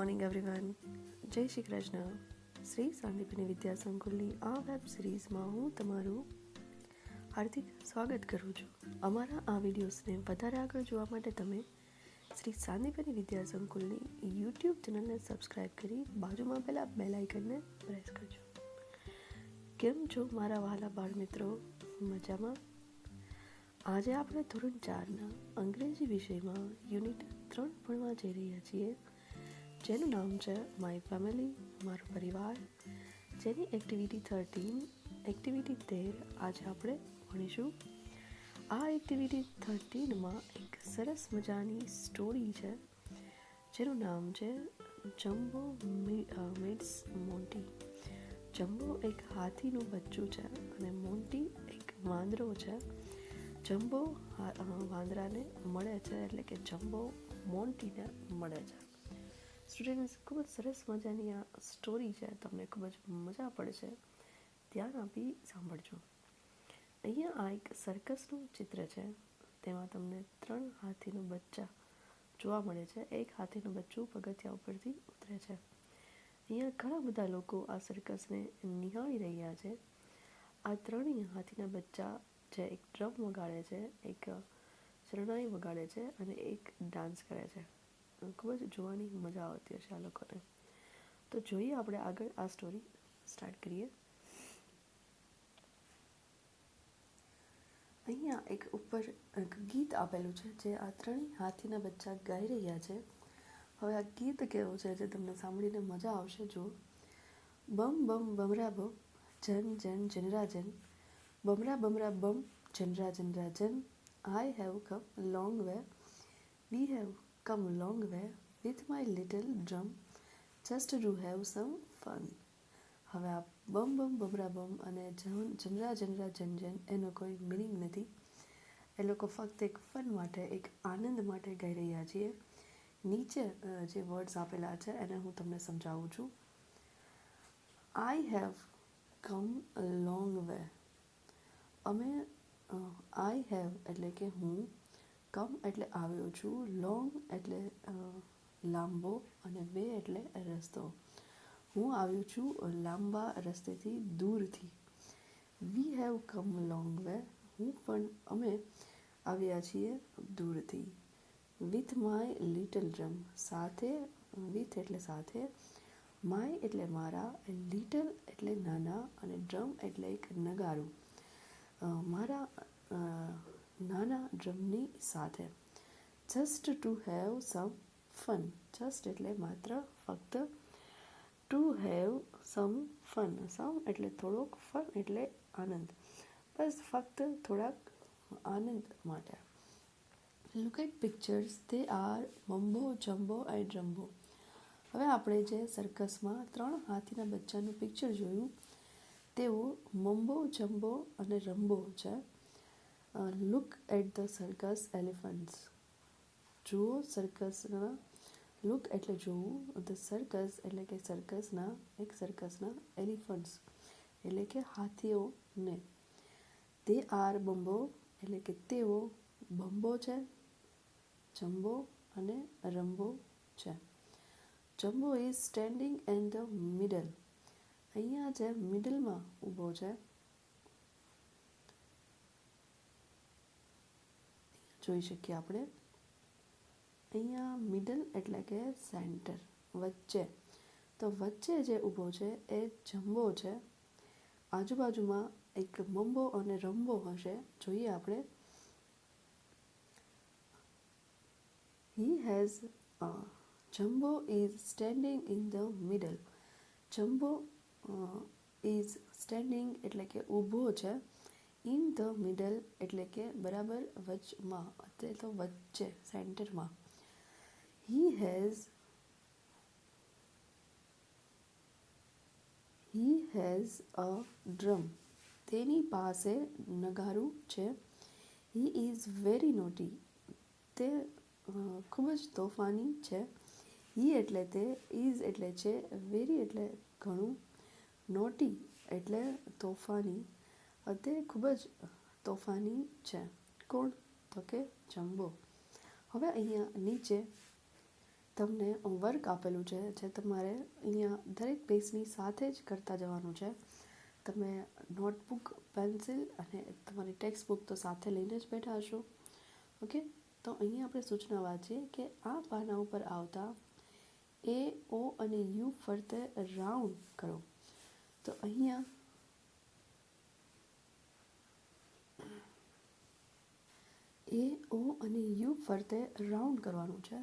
Morning everyone. જય શ્રી કૃષ્ણ. શ્રી શાંતિપીની વિદ્યા સંકુલની આ web સિરીઝમાં હું તમારું હાર્દિક સ્વાગત કરું છું. અમારા આ વિડીયોઝને વધારે આગળ જોવા માટે તમે શ્રી શાંતિપીની વિદ્યા સંકુલની યુટ્યુબ ચેનલને સબસ્ક્રાઈબ કરી બાજુમાં પેલા બેલ આઇકનને પ્રેસ કરજો. કેમ છો મારા વહાલા બાળ મિત્રો? મજામાં? આજે આપણે ધોરણ 4ના અંગ્રેજી વિષયમાં યુનિટ 3 ભણવા જઈ રહ્યા છીએ, જેનું નામ છે માય ફેમિલી, મારો પરિવાર, જેની એક્ટિવિટી 13 આજે આપણે ભણીશું. આ એક્ટિવિટી 13માં એક સરસ મજાની સ્ટોરી છે, જેનું નામ છે જમ્બો મીટ્સ મોન્ટી. જમ્બો એક હાથીનું બચ્ચું છે અને મોન્ટી એક વાંદરો છે. જમ્બો વાંદરાને મળે છે, એટલે કે જમ્બો મોન્ટીને મળે છે. સ્ટુડન્ટ્સ, ખૂબ જ સરસ મજાની આ સ્ટોરી છે, તમને ખૂબ જ મજા પડશે. ધ્યાન આપી સાંભળજો. અહીંયા આ એક સર્કસનું ચિત્ર છે. તેમાં તમને 3 હાથીનું બચ્ચા જોવા મળે છે. એક હાથીનું બચ્ચું પગથિયા ઉપરથી ઉતરે છે. અહીંયા ઘણા બધા લોકો આ સર્કસને નિહાળી રહ્યા છે. આ 3 હાથીના બચ્ચા જે એક ડ્રમ વગાડે છે, એક શરણાઈ વગાડે છે અને એક ડાન્સ કરે છે. ખૂબ જ જોવાની મજા આવતી હશે આ લોકોને. તો જોઈએ આપણે આગળ આ સ્ટોરી સ્ટાર્ટ કરીએ. અહીંયા એક ઉપર એક ગીત આપેલું છે, જે આ 3 હાથીના બચ્ચા ગાઈ રહ્યા છે. હવે આ ગીત કેવું છે જે તમને સાંભળીને મજા આવશે. જો બમ બમ બમરા બમ, જન જન જનરા જન, બમરા બમરા બમ, જનરા જનરા જન, I have come long way, we have come a long way with my little drum just to have some fun. હવે આ બમ બમ બમરા બમ અને જનરા જનરા જન જન એનો કોઈ મિનિંગ નથી. એ લોકો ફક્ત એક ફન માટે, એક આનંદ માટે ગાઈ રહ્યા છીએ. નીચે જે વર્ડ્સ આપેલા છે એને હું તમને સમજાવું છું. I have come a long way. અમે આઈ હેવ એટલે કે હું, કમ એટલે આવ્યો છું, લોંગ એટલે લાંબો અને વે એટલે રસ્તો. હું આવ્યો છું લાંબા રસ્તેથી, દૂરથી. We have come long way. અમે આવ્યા છીએ દૂરથી. With my little drum. સાથે, વિથ એટલે સાથે, માય એટલે મારા, લિટલ એટલે નાના અને ડ્રમ એટલે એક નગારું. મારા નાના ડ્રમની સાથે. Just to have some fun. Just એટલે માત્ર, ફક્ત. To have some fun. Some એટલે થોડોક, ફન એટલે આનંદ. બસ ફક્ત થોડાક આનંદ માટે. Look at pictures, they are Mumbo, Jumbo and Rumbo. હવે આપણે જે સર્કસમાં 3 હાથીના બચ્ચાનું પિક્ચર જોયું, તેઓ મમ્બો, જમ્બો અને રમ્બો છે. Look at the circus elephants. જુઓ સર્કસના, લુક એટલે જોવું, ધ સર્કસ એટલે કે સર્કસના એલિફન્ટ્સ એટલે કે હાથીઓને. દે આર બમ્બો એટલે કે તેઓ બમ્બો છે, જમ્બો અને રમ્બો છે. Jumbo is standing in the middle. અહીંયા જે મિડલમાં ઊભો છે, જોઈ શકીએ આપણે. અહીંયા મિડલ એટલે કે સેન્ટર, વચ્ચે. તો વચ્ચે જે ઊભો છે એ જમ્બો છે. આજુબાજુમાં એક મમ્બો અને રમ્બો હશે. જોઈએ આપણે. Jumbo is standing in the middle. Jumbo is standing એટલે કે ઊભો છે. ઇન ધ મિડલ એટલે કે બરાબર વચમાં, એટલે તો વચ્ચે, સેન્ટરમાં. He has a drum. તેની પાસે નગારું છે. He is very naughty. તે ખૂબ જ તોફાની છે. He એટલે તે, is એટલે છે, very એટલે ઘણું, naughty એટલે તોફાની. તે ખૂબ જ તોફાની છે. કોણ? તો કે જમ્બો. હવે અહીંયા નીચે તમને વર્ક આપેલું છે જે તમારે અહીંયા દરેક પેજની સાથે જ કરતા જવાનું છે. તમે નોટબુક, પેન્સિલ અને તમારી ટેક્સ્ટ બુક તો સાથે લઈને જ બેઠા હશો. ઓકે, તો અહીંયા આપણે સૂચના વાંચીએ કે આ પાના ઉપર આવતા એ, ઓ અને યુ ફરતે રાઉન્ડ કરો. તો અહીંયા એ, ઓ અને યુ ફરતે રાઉન્ડ કરવાનું છે.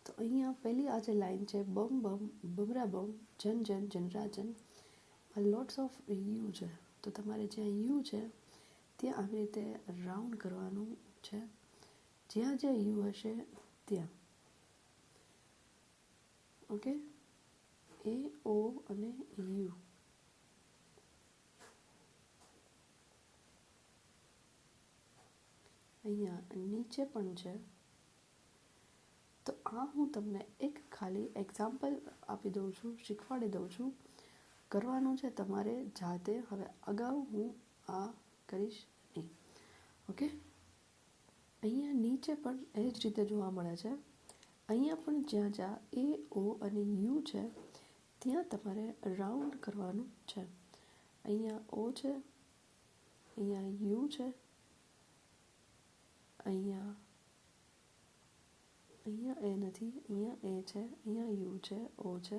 તો અહીંયા પહેલી આ જે લાઈન છે, બમ બમ બમરા બમ જન જન જનરાજન, આ લોટ્સ ઓફ યુ છે. તો તમારે જ્યાં યુ છે ત્યાં આવી રીતે રાઉન્ડ કરવાનું છે, જ્યાં જ્યાં યુ હશે ત્યાં. ઓકે, એ, ઓ અને યુ. અહીંયા નીચે પણ છે. તો આ હું તમને એક ખાલી એક્ઝામ્પલ આપી દઉં છું, શીખવાડી દઉં છું. કરવાનું છે તમારે જાતે. હવે અગાઉ હું આ કરીશ નહીં. ઓકે, અહીંયા નીચે પણ એ જ રીતે જોવા મળે છે. અહીંયા પણ જ્યાં જ્યાં એ, ઓ અને યુ છે ત્યાં તમારે રાઉન્ડ કરવાનું છે. અહીંયા ઓ છે, અહીંયા યુ છે, અહીંયા એ નથી, અહીંયા એ છે, અહીંયા યુ છે, ઓ છે.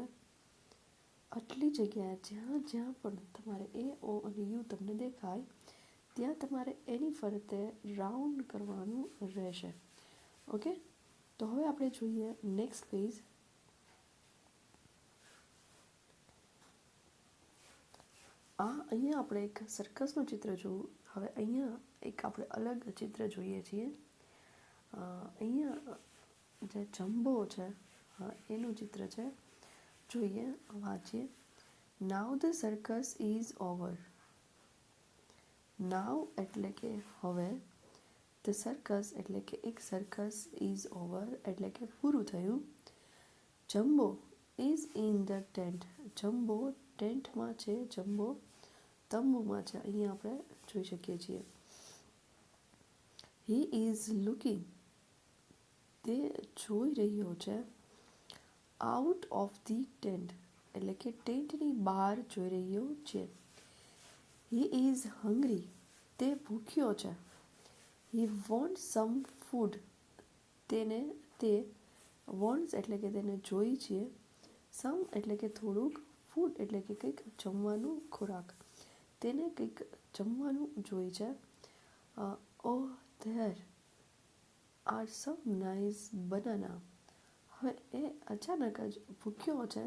આટલી જગ્યાએ જ્યાં જ્યાં પણ તમારે એ, ઓ અને યુ તમને દેખાય ત્યાં તમારે એની ફરતે રાઉન્ડ કરવાનું રહેશે. ઓકે, તો હવે આપણે જોઈએ નેક્સ્ટ પેજ. અહીંયા આપણે એક સર્કસનું ચિત્ર જોવું. હવે અહીંયા એક આપણે અલગ ચિત્ર જોઈએ છીએ. અહીંયા જે જમ્બો છે એનું ચિત્ર છે. જોઈએ, વાંચીએ. Now the circus is over. Now એટલે કે હવે, ધ સર્કસ એટલે કે એક સર્કસ, ઇઝ ઓવર એટલે કે પૂરું થયું. Jumbo is in the tent. Jumbo ટેન્ટમાં છે, જમ્બો તંબુમાં છે. અહીંયા આપણે જોઈ શકીએ છીએ. He is looking. તે જોઈ રહ્યો છે. આઉટ ઓફ ધી ટેન્ટ એટલે કે ટેન્ટની બહાર જોઈ રહ્યો છે. He is hungry. તે ભૂખ્યો છે. He want some food. તે વોન્ટ્સ એટલે કે તેને જોઈ છે. સમ એટલે કે થોડુંક, ફૂડ એટલે કે કંઈક જમવાનું, ખોરાક. તેને કંઈક જમવાનું જોઈ છે. Oh there are some nice banana. હવે એ અચાનક જ ભૂખ્યો છે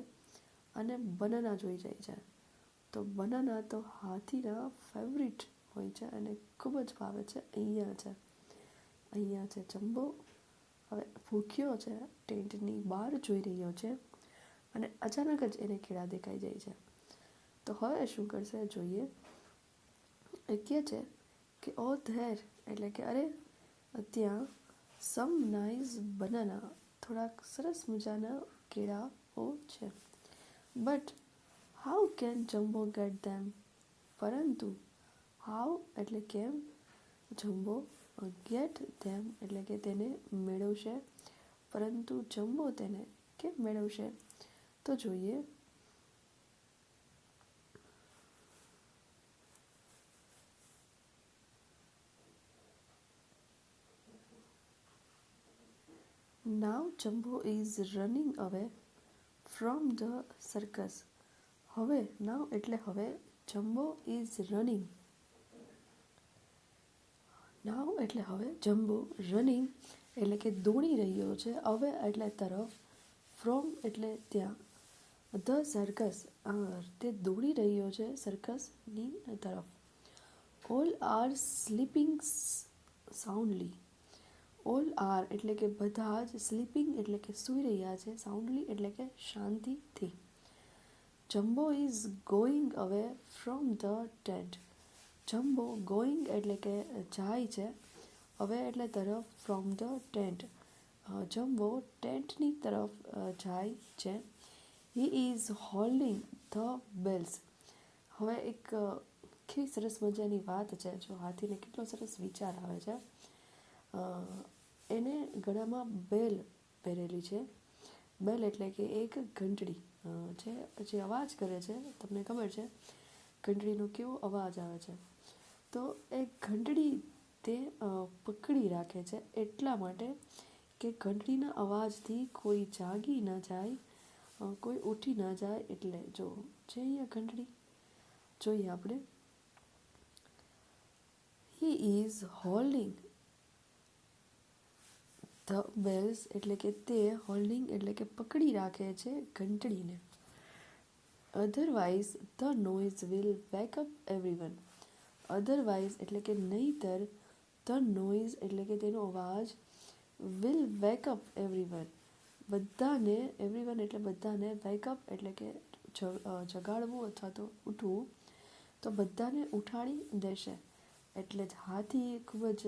અને બનાના જોઈ જાય છે. તો બનાના તો હાથીના ફેવરિટ હોય છે અને ખૂબ જ ભાવે છે. અહીંયા છે જમ્બો. હવે ભૂખ્યો છે, ટેન્ટની બહાર જોઈ રહ્યો છે અને અચાનક જ એને કેળા દેખાઈ જાય છે. તો હવે શું કરશે જોઈએ. એ કહે છે કે ઓ ધેર એટલે કે અરે ત્યાં, સમ નાઇસ બનાના થોડાક સરસ મજાના કેળાઓ છે. But how can Jumbo get them. પરંતુ હાઉ એટલે કેમ, જમ્બો ગેટ ધેમ એટલે કે તેને મેળવશે. પરંતુ જમ્બો તેને કેમ મેળવશે? તો જોઈએ. Now Jumbo is running away from the circus. હવે નાવ એટલે હવે, જમ્બો ઇઝ રનિંગ. નાવ એટલે હવે, જમ્બો રનિંગ એટલે કે દોડી રહ્યો છે. હવે એટલે તરફ, ફ્રોમ એટલે ત્યાં, ધ સર્કસ તે દોડી રહ્યો છે સર્કસની તરફ. All are sleeping soundly. All are એટલે કે બધા જ, સ્લીપિંગ એટલે કે સૂઈ રહ્યા છે, સાઉન્ડલી એટલે કે શાંતિથી. જમ્બો ઇઝ ગોઈંગ અવે from the tent. Jumbo going એટલે કે જાય છે, અવે એટલે તરફ, ફ્રોમ ધ ટેન્ટ જમ્બો ટેન્ટની તરફ જાય છે. He is holding the bells. હવે એક કેવી સરસ મજાની વાત છે. જો હાથીને કેટલો સરસ વિચાર આવે છે. એને ગળામાં બેલ પહેરેલી છે બેલ એટલે કે એક ઘંટડી છે, જે અવાજ કરે છે. તમને ખબર છે ઘંટડીનો કેવો અવાજ આવે છે. તો એ ઘંટડી તે પકડી રાખે છે એટલા માટે કે ઘંટડીના અવાજથી કોઈ જાગી ન જાય, કોઈ ઉઠી ન જાય. એટલે જો છે અહીંયા ઘંટડી જોઈએ આપણે. He is holding the bells એટલે કે તે હોલ્ડિંગ એટલે કે પકડી રાખે છે ઘંટડીને. Otherwise the noise will wake up everyone. Otherwise એટલે કે નહીંતર, ધ નોઇઝ એટલે કે તેનો અવાજ, વિલ વેક અપ એવરીવન બધાને, એવરીવન એટલે બધાને, વેકઅપ એટલે કે જગાડવું અથવા તો ઉઠવું, તો બધાને ઉઠાડી દેશે. એટલે જ હાથી ખૂબ જ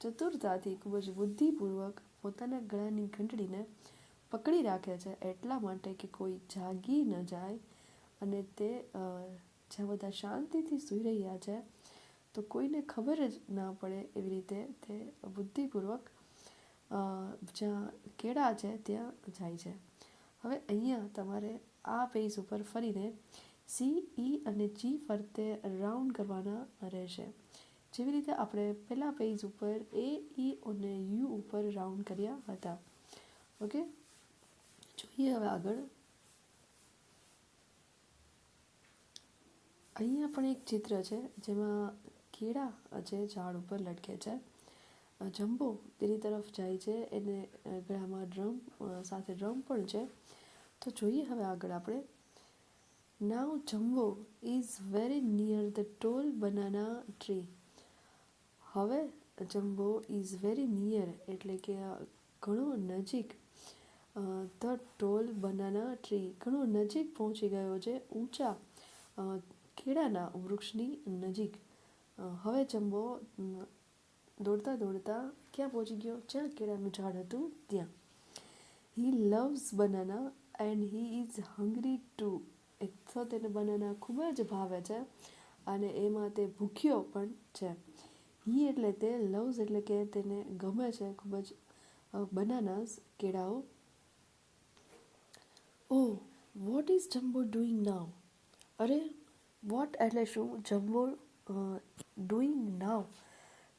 ચતુરતાથી, ખૂબ જ બુદ્ધિપૂર્વક પોતાના ગળાની ઘંટડીને પકડી રાખે છે એટલા માટે કે કોઈ જાગી ન જાય. અને તે જ્યાં બધા શાંતિથી સૂઈ રહ્યા છે તો કોઈને ખબર જ ના પડે એવી રીતે તે બુદ્ધિપૂર્વક જ્યાં કેળા છે ત્યાં જાય છે. હવે અહીંયા તમારે આ પેજ ઉપર ફરીને સી, ઈ અને જી ફરતે રાઉન્ડ કરવાના રહેશે. જેવી રીતે આપણે પહેલા પેજ ઉપર એ, ઈ અને યુ ઉપર રાઉન્ડ કર્યા હતા. ઓકે, જોઈએ હવે આગળ. અહીંયા પણ એક ચિત્ર છે જેમાં કેળા જે ઝાડ ઉપર લટકે છે. જંબો તેની તરફ જાય છે, એને ગળામાં ડ્રમ સાથે ડ્રમ પણ છે. તો જોઈએ હવે આગળ આપણે. Now Jumbo is very near the tall banana tree. હવે જંબો ઇઝ વેરી નિયર એટલે કે ઘણો નજીક, ધ ટોલ બનાના ટ્રી ઘણો નજીક પહોંચી ગયો છે, ઊંચા કેળાના વૃક્ષની નજીક. હવે જંબો દોડતા દોડતા ક્યાં પહોંચી ગયો? જ્યાં કેળાનું ઝાડ હતું ત્યાં. He loves banana and he is hungry too. એક તો તેને બનાના ખૂબ જ ભાવે છે અને એમાં તે ભૂખ્યો પણ છે. હી એટલે તે, લવ્સ એટલે કે તેને ગમે છે ખૂબ જ બનાનાસ કેળાઓ. Oh what is Jumbo doing now. અરે વોટ એટલે શું? જમ્બો ડુઈંગ નાવ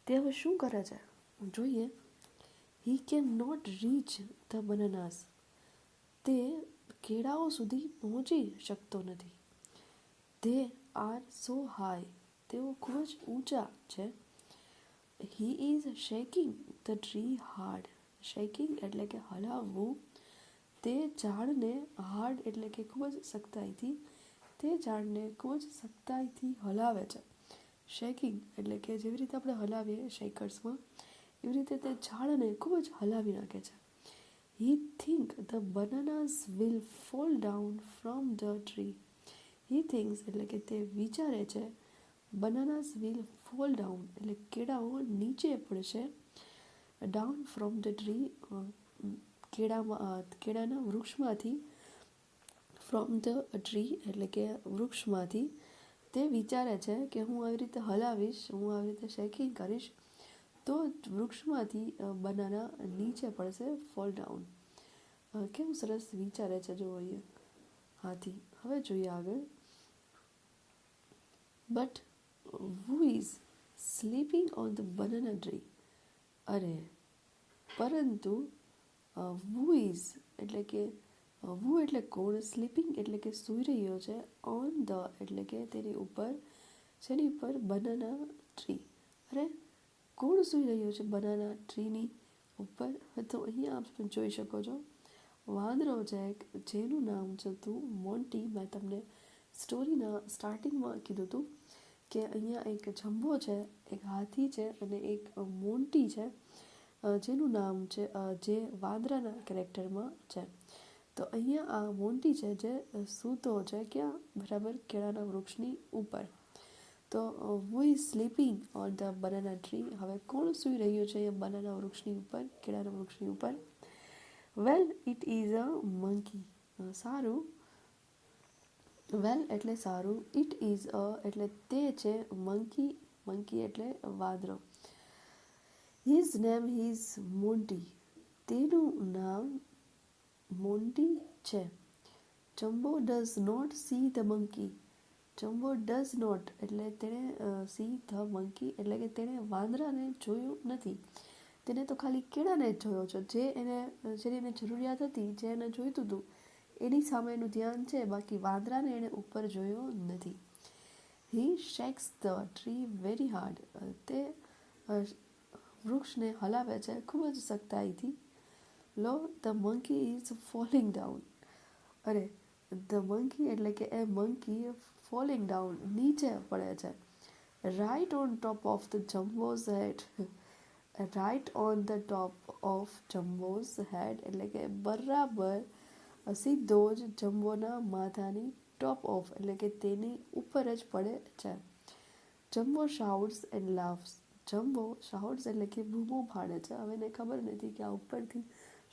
તે હવે શું કરે છે જોઈએ. He can not reach the bananas. તે કેળાઓ સુધી પહોંચી શકતો નથી. They are so high. તેઓ ખૂબ જ ઊંચા છે. He is shaking the tree hard. Shaking એટલે કે હલાવવું. તે ઝાડને હાર્ડ એટલે કે ખૂબ જ સખ્તાઈથી, તે ઝાડને ખૂબ જ સખ્તાઈથી હલાવે છે. શેકિંગ એટલે કે જેવી રીતે આપણે હલાવીએ શેકર્સમાં, એવી રીતે તે ઝાડને ખૂબ જ હલાવી નાખે છે. He think the bananas will fall down from the tree. He thinks એટલે કે તે વિચારે છે, બનાનાસ વિલ ફોલ ડાઉન એટલે કેળાઓ નીચે પડશે, ડાઉન ફ્રોમ ધ ટ્રી કેળાના વૃક્ષમાંથી, ફ્રોમ ધ ટ્રી એટલે કે વૃક્ષમાંથી. તે વિચારે છે કે હું આવી રીતે હલાવીશ, હું આવી રીતે શેકિંગ કરીશ તો વૃક્ષમાંથી બનાના નીચે પડશે, ફોલ ડાઉન. કેવું સરસ વિચારે છે જો અહીંયા હાથી. હવે જોઈએ આગળ. But who is sleeping on the banana tree. અરે પરંતુ વુ ઇઝ એટલે કે વુ એટલે કોણ, સ્લીપિંગ એટલે કે સૂઈ રહ્યો છે, ઓન ધ એટલે કે તેની ઉપર, જેની ઉપર? Banana tree. અરે કોણ સૂઈ રહ્યો છે બનાના ટ્રીની ઉપર? તો અહીંયા આપ જોઈ શકો છો વાંદરો છે જેનું નામ છે હતું મોન્ટી. મેં તમને સ્ટોરીના સ્ટાર્ટિંગમાં કીધું હતું કે અહીંયા એક જંબો છે, એક હાથી છે અને એક મોન્ટી છે, જેનું નામ છે જે વાંદરાના કેરેક્ટરમાં છે. તો અહીંયા આ મોન્ટી છે જે સૂતો છે ક્યાં? બરાબર કેળાના વૃક્ષની ઉપર. તો who is sleeping on the banana tree. હવે કોણ સૂઈ રહ્યું છે બનાના વૃક્ષની ઉપર, કેળાના વૃક્ષની ઉપર? વેલ ઇટ ઇઝ અ મંકી. સારું. વેલ એટલે સારું, ઇટ ઇઝ અ એટલે તે છે, મંકી, મંકી એટલે વાંદરો. His name is Monty. તેનું નામ મોન્ટી છે. Jumbo does not see the monkey. Jumbo does not એટલે તેણે સી ધ મંકી એટલે કે તેણે વાંદરાને જોયું નથી. તેને તો ખાલી કેળાને જ જોયો છે, જેની એને જરૂરિયાત હતી, જે એને જોઈતું હતું એની સામે એનું ધ્યાન છે, બાકી વાંદરાને એણે ઉપર જોયો નથી. He shakes the tree very hard. તે વૃક્ષને હલાવે છે ખૂબ જ સખ્તાઈથી. Lo the monkey is falling down. અરે ધ મંકી એટલે કે એ મંકી ફોલિંગ ડાઉન નીચે પડે છે. Right on top of the Jumbo's head. Right on the top of Jumbo's head એટલે કે બરાબર સીધો જ જમ્બોના માથાની ટોપ ઓફ એટલે કે તેની ઉપર જ પડે છે. Jumbo shouts and laughs. Jumbo shouts એટલે કે બૂમો પાડે છે. હવે એને ખબર નથી કે આ ઉપરથી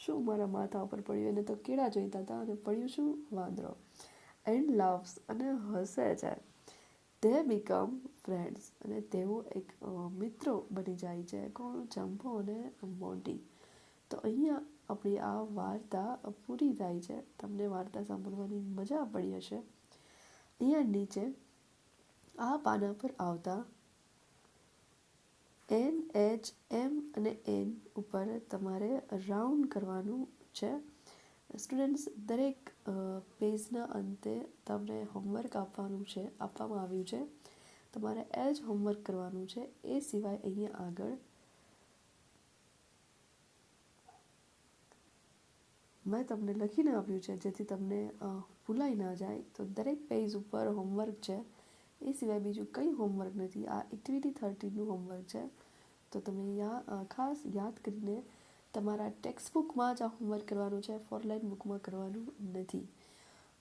શું મારા માથા ઉપર પડ્યું. એને તો કેળા જોઈતા હતા અને પડ્યું શું? વાંદરો. એન્ડ લાફ્સ અને હસે છે. ધે બીકમ ફ્રેન્ડ્સ અને તેઓ એક મિત્રો બની જાય છે. કોણ? જમ્બો અને મોન્ટી. તો અહીંયા આપણી આ વાર્તા પૂરી થાય છે. તમને વાર્તા સાંભળવાની મજા પડી હશે. અહીંયા નીચે આ પાના પર આવતા એન, એચ, એમ અને એન ઉપર તમારે રાઉન્ડ કરવાનું છે. સ્ટુડન્ટ્સ, દરેક પેજના અંતે તમને હોમવર્ક આપવામાં આવ્યું છે. તમારે એ જ હોમવર્ક કરવાનું છે. એ સિવાય અહીંયા આગળ મેં તમને લખીને આપ્યું છે, જેથી તમને ભૂલાઈ ના જાય. તો દરેક પેજ ઉપર હોમવર્ક છે. એ સિવાય બીજું કંઈ હોમવર્ક નથી. આ એક્ટિવિટી 13નું હોમવર્ક છે. તો તમે ખાસ યાદ કરીને તમારા ટેક્સ્ટ બુકમાં જ આ હોમવર્ક કરવાનું છે. 4 લાઇન બુકમાં કરવાનું નથી.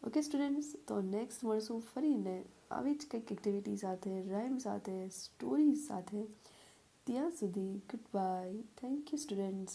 ઓકે સ્ટુડન્ટ્સ, તો નેક્સ્ટ મળશું ફરીને આવી જ કંઈક એક્ટિવિટી સાથે, રાઇમ સાથે, સ્ટોરીઝ સાથે. ત્યાં સુધી good bye. Thank you students.